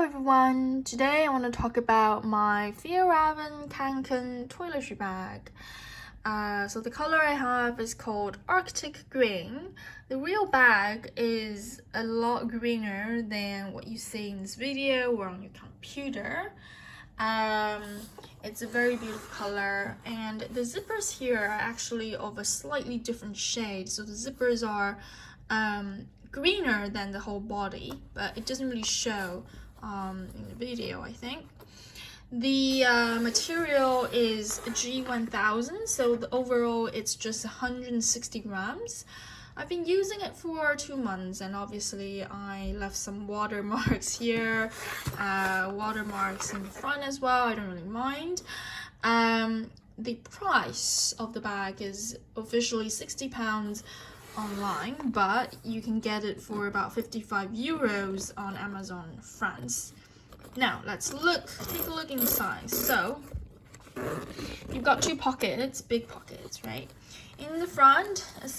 everyone, today I want to talk about my Fjällräven Kånken Toiletry Bag. So the color I have is called Arctic Green. The real bag is a lot greener than what you see in this video or on your computer. It's a very beautiful color, and the zippers here are actually of a slightly different shade. So the zippers are greener than the whole body, but it doesn't really show in the video, I think. The material is G1000, so the overall it's just 160 grams. I've been using it for 2 months, and obviously I left some watermarks here, watermarks in the front as well. I don't really mind. The price of the bag is officially £60 online, but you can get it for about 55 euros on Amazon France. Now let's take a look inside. So you've got 2 pockets, big pockets, right? In the front, an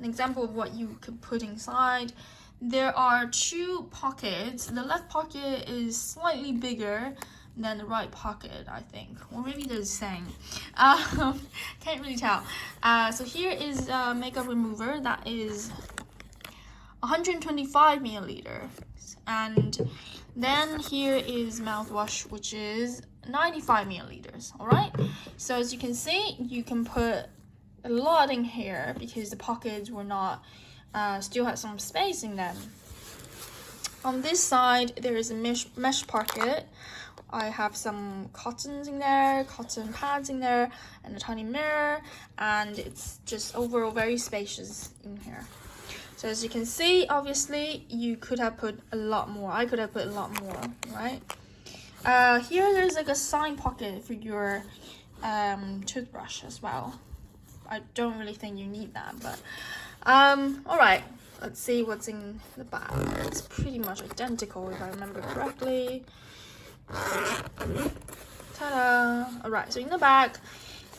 example of what you could put inside. There are 2 pockets. The left pocket is slightly bigger than the right pocket, I think, or maybe they're the same. Can't really tell. So here is a makeup remover that is 125 milliliters, and then here is mouthwash, which is 95 milliliters. All right, so as you can see, you can put a lot in here because the pockets were not still had some space in them. On this side, there is a mesh pocket. I have some cottons in there, cotton pads in there, and a tiny mirror, and it's just overall very spacious in here. So as you can see, obviously you could have put a lot more. I could have put a lot more, right? Here there's like a side pocket for your toothbrush as well. I don't really think you need that, but all right. Let's see what's in the bag. It's pretty much identical if I remember correctly. Ta-da! Alright, so in the back,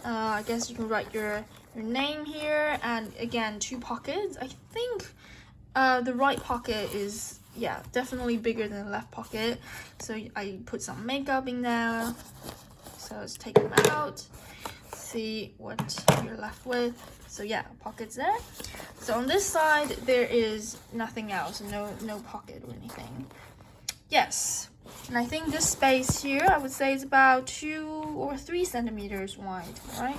I guess you can write your name here, and again, 2 pockets. I think the right pocket is, yeah, definitely bigger than the left pocket. So I put some makeup in there. So let's take them out, see what you're left with. So yeah, pockets there. So on this side, there is nothing else, no pocket or anything. Yes. And I think this space here, I would say, is about 2 or 3 centimeters wide, right?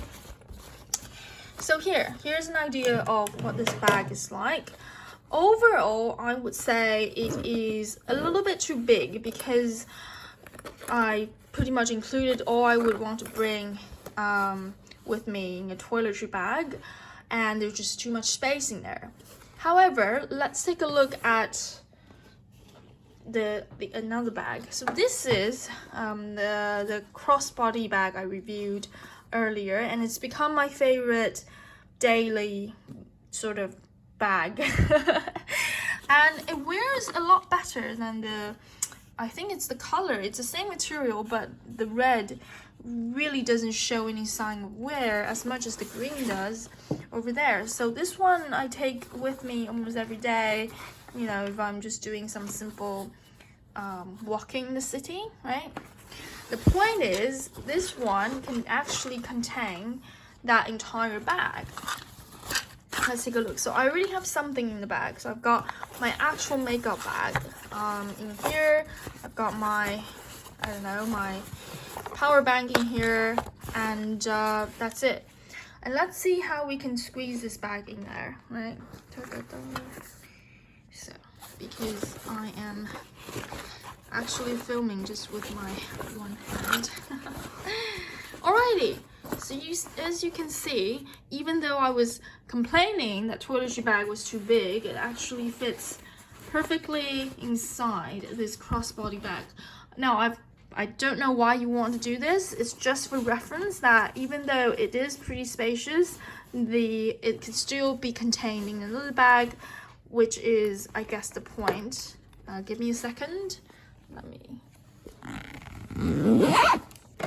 So here's an idea of what this bag is like. Overall, I would say it is a little bit too big because I pretty much included all I would want to bring with me in a toiletry bag, and there's just too much space in there. However, let's take a look at another bag. So this is the crossbody bag I reviewed earlier, and it's become my favorite daily sort of bag. And it wears a lot better than I think it's the color. It's the same material, but the red really doesn't show any sign of wear as much as the green does over there. So this one I take with me almost every day, you know, if I'm just doing some simple walking in the city, right? The point is, this one can actually contain that entire bag. Let's take a look. So I already have something in the bag. So I've got my actual makeup bag in here. I've got my, I don't know, my power bank in here, and that's it. And let's see how we can squeeze this bag in there, right? So, because I am actually filming just with my one hand. Alrighty, so as you can see, even though I was complaining that toiletry bag was too big, it actually fits perfectly inside this crossbody bag. Now I don't know why you want to do this. It's just for reference that even though it is pretty spacious, it can still be contained in another bag, which is, I guess, the point. Give me a second. Let me.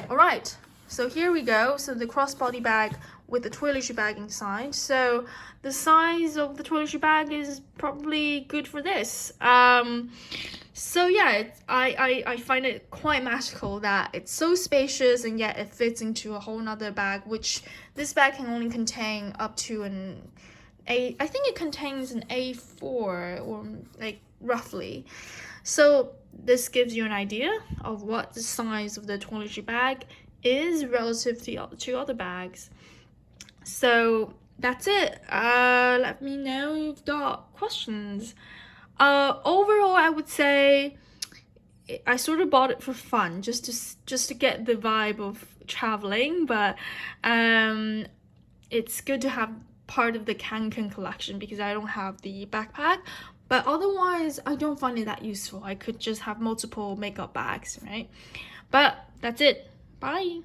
All right. So here we go. So the crossbody bag with the toiletry bag inside. So the size of the toiletry bag is probably good for this. So yeah, I find it quite magical that it's so spacious and yet it fits into a whole nother bag, which this bag can only contain up to I think it contains an A4 or like roughly. So this gives you an idea of what the size of the toiletry bag is relative to other bags. So that's it. Let me know if you've got questions. Overall, I would say I sort of bought it for fun, just to get the vibe of traveling. But it's good to have part of the Kånken collection because I don't have the backpack. But otherwise, I don't find it that useful. I could just have multiple makeup bags, right? But that's it. Bye.